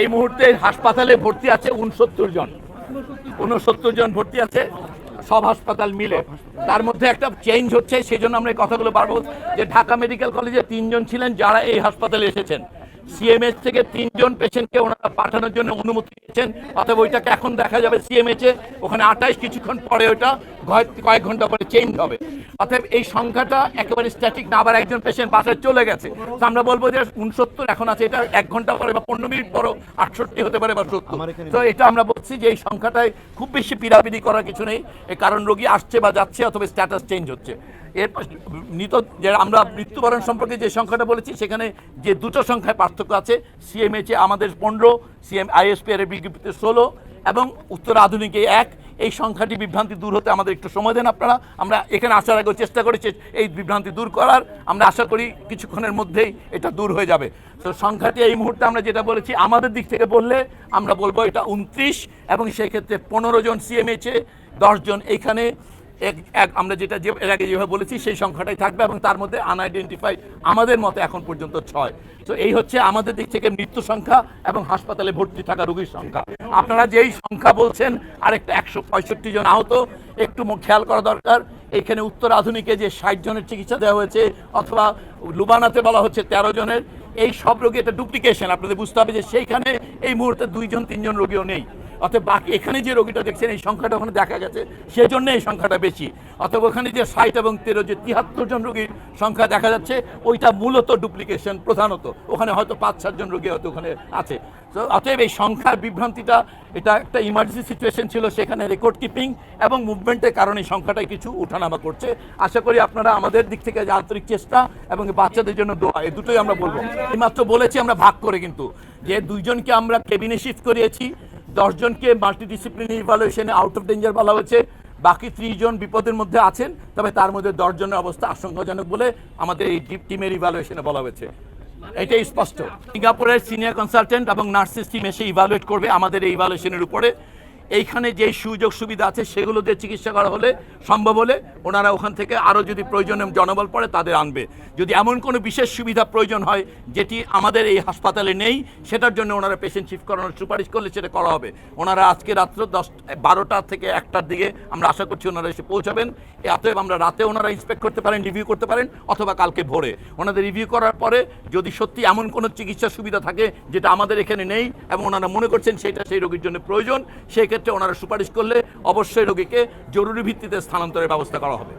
এই মুহূর্তে হাসপাতালে ভর্তি আছে 69 জন ভর্তি আছে সব হাসপাতাল মিলে। তার মধ্যে একটা চেঞ্জ হচ্ছে, সেই জন্য আমরা এই কথাগুলো পারবো যে ঢাকা মেডিকেল কলেজে 3 জন ছিলেন যারা এই হাসপাতালে এসেছেন, সিএমএইচ থেকে 3 জন পেশেন্টকে ওনারা পাঠানোর জন্য অনুমতি দিয়েছেন, অথবা ওইটাকে এখন দেখা যাবে সিএমএইচে, ওখানে 28 কিছুক্ষণ পরে ওইটা কয়েক ঘন্টা পরে চেঞ্জ হবে। অতএব এই সংখ্যাটা একেবারে স্ট্যাটিক না, আবার একজন পেশেন্ট বাসায় চলে গেছে, তো আমরা বলবো যে 69 এখন আছে, এটা 1 ঘন্টা পরে বা 15 মিনিট পরও 68 হতে পারে বা 70। তো এটা আমরা বলছি যে এই সংখ্যাটায় খুব বেশি পিড়াপিড়ি করার কিছু নেই, কারণ রোগী আসছে বা যাচ্ছে অথবা স্ট্যাটাস চেঞ্জ হচ্ছে। এর যে আমরা মৃত্যুবরণ সম্পর্কে যে সংখ্যাটা বলেছি, সেখানে যে দুটো সংখ্যায় পার্থক্য আছে, সিএমএইচে আমাদের 15, আইএসপিআর এর বিজ্ঞপ্তিতে 16 এবং উত্তর আধুনিকে 1। এই সংখ্যাটি বিভ্রান্তি দূর হতে আমাদের একটু সময় দেন আপনারা। আমরা এখানে আসার আগে চেষ্টা করেছি এই বিভ্রান্তি দূর করার, আমরা আশা করি কিছুক্ষণের মধ্যেই এটা দূর হয়ে যাবে। তো সংখ্যাটি এই মুহূর্তে আমরা যেটা বলেছি, আমাদের দিক থেকে বললে আমরা বলবো এটা 29, এবং সেক্ষেত্রে 15 জন সিএমএইচে, 10 জন এইখানে, আমরা যেটা এর আগে যেভাবে বলেছি সেই সংখ্যাটাই থাকবে, এবং তার মধ্যে আনআইডেন্টিফাইড আমাদের মতে এখন পর্যন্ত 6। তো এই হচ্ছে আমাদের দিক থেকে মৃত্যু সংখ্যা এবং হাসপাতালে ভর্তি থাকা রোগীর সংখ্যা। আপনারা যেই সংখ্যা বলছেন আরেকটা 165 জন আহত, একটু খেয়াল করা দরকার। এখানে উত্তর আধুনিকে যে 60 জনের চিকিৎসা দেওয়া হয়েছে, অথবা লুবানাতে বলা হচ্ছে 13 জনের, এই সব রোগী এটা ডুপ্লিকেশন। আপনাদের বুঝতে হবে যে সেইখানে এই মুহূর্তে 2 জন 3 জন রোগীও নেই, অতএব বাকি এখানে যে রোগীটা দেখছেন এই সংখ্যাটা ওখানে দেখা গেছে, সেজন্য এই সংখ্যাটা বেশি। অতএব ওখানে যে 60 এবং 13 যে 73 জন রোগীর সংখ্যা দেখা যাচ্ছে, ওইটা মূলত ডুপ্লিকেশন প্রধানত, ওখানে হয়তো 5-7 জন রোগী হয়তো ওখানে আছে। তো অতএব এই সংখ্যার বিভ্রান্তিটা, এটা একটা ইমার্জেন্সি সিচুয়েশন ছিল, সেখানে রেকর্ড কিপিং এবং মুভমেন্টের কারণে সংখ্যাটাই কিছু ওঠানামা করছে। আশা করি আপনারা আমাদের দিক থেকে যে আন্তরিক চেষ্টা এবং বাচ্চাদের জন্য দোয়া, এই দুটোই আমরা বলবো। এইমাত্র বলেছি আমরা ভাগ করে, কিন্তু যে 2 জনকে আমরা কেবিনে শিফট করিয়েছি, 10 জনকে মাল্টিডিসিপ্লিনারি ইভালুয়েশনে আউট অফ ডেঞ্জার বলা হয়েছে, বাকি 30 জন বিপদের মধ্যে আছেন, তবে তার মধ্যে 10 জনের অবস্থা আশঙ্কাজনক বলে আমাদের এই টিমের ইভালুয়েশনে বলা হয়েছে। এটাই স্পষ্ট। সিঙ্গাপুরের সিনিয়র কনসালটেন্ট এবং নার্সেস টিম এসে ইভালুয়েট করবে আমাদের এই ইভালুয়েশনের উপরে। এইখানে যে সুযোগ সুবিধা আছে সেগুলো দিয়ে চিকিৎসা করা হলে, সম্ভব হলে ওনারা ওখান থেকে আরও যদি প্রয়োজনে জনবল পড়ে তাদের আনবে। যদি এমন কোনো বিশেষ সুবিধা প্রয়োজন হয় যেটি আমাদের এই হাসপাতালে নেই, সেটার জন্য ওনারা পেশেন্ট শিফট করানোর সুপারিশ করলে সেটা করা হবে। ওনারা আজকে রাত্র 12টা থেকে 1টার দিকে আমরা আশা করছি ওনারা এসে পৌঁছাবেন। অতএব আমরা রাতে ওনারা ইন্সপেক্ট করতে পারেন, রিভিউ করতে পারেন, অথবা কালকে ভোরে ওনাদের রিভিউ করার পরে যদি সত্যি এমন কোনো চিকিৎসা সুবিধা থাকে যেটা আমাদের এখানে নেই এবং ওনারা মনে করছেন সেটা সেই রোগীর জন্য প্রয়োজন, সেই ক্ষেত্রে ওনারা সুপারিশ করলে অবশ্যই রোগীকে জরুরি ভিত্তিতে স্থানান্তরের ব্যবস্থা করা হবে।